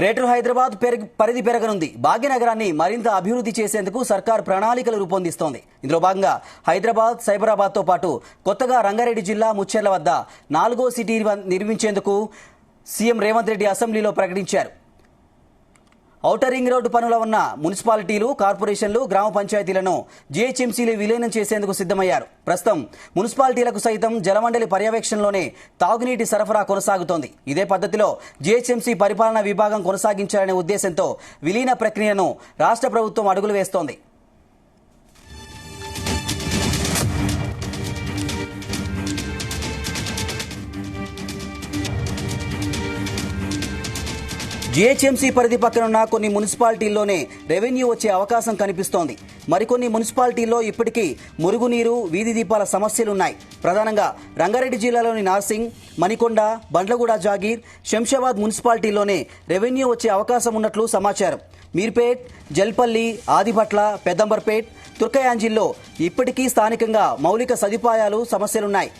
Greater Hyderabad పరిధి పెరగనుంది. భాగ్యనగరాన్ని మరింత అభివృద్ధి చేసేందుకు సర్కార్ ప్రణాళికలు రూపొందిస్తోంది. ఇందులో భాగంగా హైదరాబాద్, సైబరాబాద్ తో పాటు కొత్తగా రంగారెడ్డి జిల్లా ముచ్చెర్ల వద్ద 4వ సిటీ నిర్మించేందుకు సీఎం రేవంత్ రెడ్డి అసెంబ్లీలో ప్రకటించారు. ఔటర్ రింగ్ రోడ్డు పనుల ఉన్న మున్సిపాలిటీలు, కార్పొరేషన్లు, గ్రామ పంచాయతీలను జీహెచ్ఎంసీలు విలీనం చేసేందుకు సిద్దమయ్యారు. ప్రస్తుతం మున్సిపాలిటీలకు సైతం జలమండలి పర్యవేక్షణలోనే తాగునీటి సరఫరా కొనసాగుతోంది. ఇదే పద్ధతిలో జీహెచ్ఎంసీ పరిపాలనా విభాగం కొనసాగించాలనే ఉద్దేశంతో విలీన ప్రక్రియను రాష్ట్ర ప్రభుత్వం అడుగులు వేస్తోంది. జీహెచ్ఎంసీ పరిధి పక్కనున్న కొన్ని మున్సిపాలిటీల్లోనే రెవెన్యూ వచ్చే అవకాశం కనిపిస్తోంది. మరికొన్ని మున్సిపాలిటీల్లో ఇప్పటికీ మురుగునీరు, వీధి దీపాల సమస్యలున్నాయి. ప్రధానంగా రంగారెడ్డి జిల్లాలోని నార్సింగ్, మణికొండ, బండ్లగూడ, జాగీర్, శంషాబాద్ మున్సిపాలిటీల్లోనే రెవెన్యూ వచ్చే అవకాశం ఉన్నట్లు సమాచారం. మీర్పేట్, జల్పల్లి, ఆదిభట్ల, పెద్దంబర్పేట్, తుర్కయాంజిల్లో ఇప్పటికీ స్థానికంగా మౌలిక సదుపాయాలు సమస్యలున్నాయి.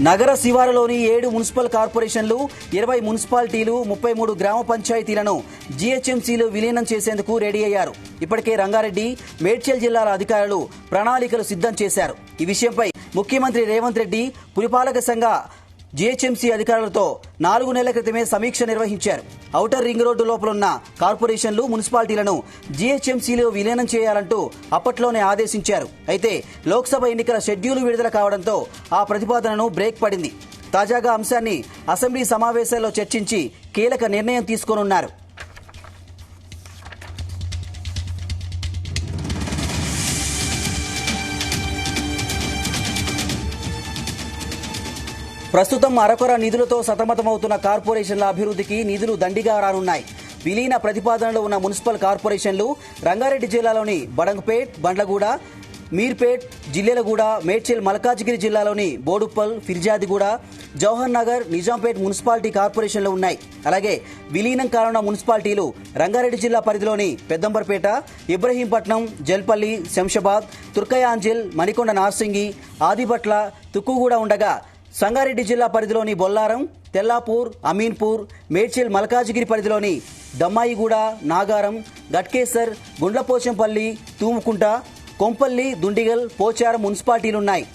నగర శివారులోని 7 మున్సిపల్ కార్పొరేషన్లు, 20 మున్సిపాలిటీలు, 33 గ్రామ పంచాయతీలను జీహెచ్ఎంసీలు విలీనం చేసేందుకు రెడీ అయ్యారు. ఇప్పటికే రంగారెడ్డి, మేడ్చల్ జిల్లాల అధికారులు ప్రణాళికలు సిద్ధం చేశారు. ఈ విషయంపై ముఖ్యమంత్రి రేవంత్ రెడ్డి పురపాలక సంఘ జీహెచ్ఎంసీ అధికారులతో 4 నెలల క్రితమే సమీక్ష నిర్వహించారు. ఔటర్ రింగ్ రోడ్డు లోపలున్న కార్పొరేషన్లు, మున్సిపాలిటీలను జీహెచ్ఎంసీలో విలీనం చేయాలంటూ అప్పట్లోనే ఆదేశించారు. అయితే లోక్సభ ఎన్నికల షెడ్యూల్ విడుదల కావడంతో ఆ ప్రతిపాదనను బ్రేక్ పడింది. తాజాగా అంశాన్ని అసెంబ్లీ సమావేశాల్లో చర్చించి కీలక నిర్ణయం తీసుకోనున్నారు. ప్రస్తుతం అరకొర నిధులతో సతమతమవుతున్న కార్పొరేషన్ల అభివృద్ధికి నిధులు దండిగా రానున్నాయి. విలీన ప్రతిపాదనలో ఉన్న మున్సిపల్ కార్పొరేషన్లు రంగారెడ్డి జిల్లాలోని బడంగపేట్, బండ్లగూడ, మీర్పేట్, జిల్లెలగూడ, మేడ్చల్, మల్కాజ్గిరి జిల్లాలోని బోడుప్పల్, ఫిర్జాదిగూడ, జవహర్ నగర్, నిజాంపేట్ మున్సిపాలిటీ కార్పొరేషన్లు ఉన్నాయి. అలాగే విలీనం కానున్న మున్సిపాలిటీలు రంగారెడ్డి జిల్లా పరిధిలోని పెద్దంబర్పేట, ఇబ్రహీంపట్నం, జల్పల్లి, శంషాబాద్, తుర్కయాంజిల్, మణికొండ, నార్సింగి, ఆదిభట్ల, తుక్కుగూడ ఉండగా సంగారెడ్డి జిల్లా పరిధిలోని బొల్లారం, తెల్లాపూర్, అమీన్పూర్, మేడ్చల్, మల్కాజ్గిరి పరిధిలోని దమ్మాయిగూడ, నాగారం, గట్కేసర్, గుండ్లపోచంపల్లి, తూముకుంట, కొంపల్లి, దుండిగల్, పోచారం మున్సిపాలిటీలున్నాయి.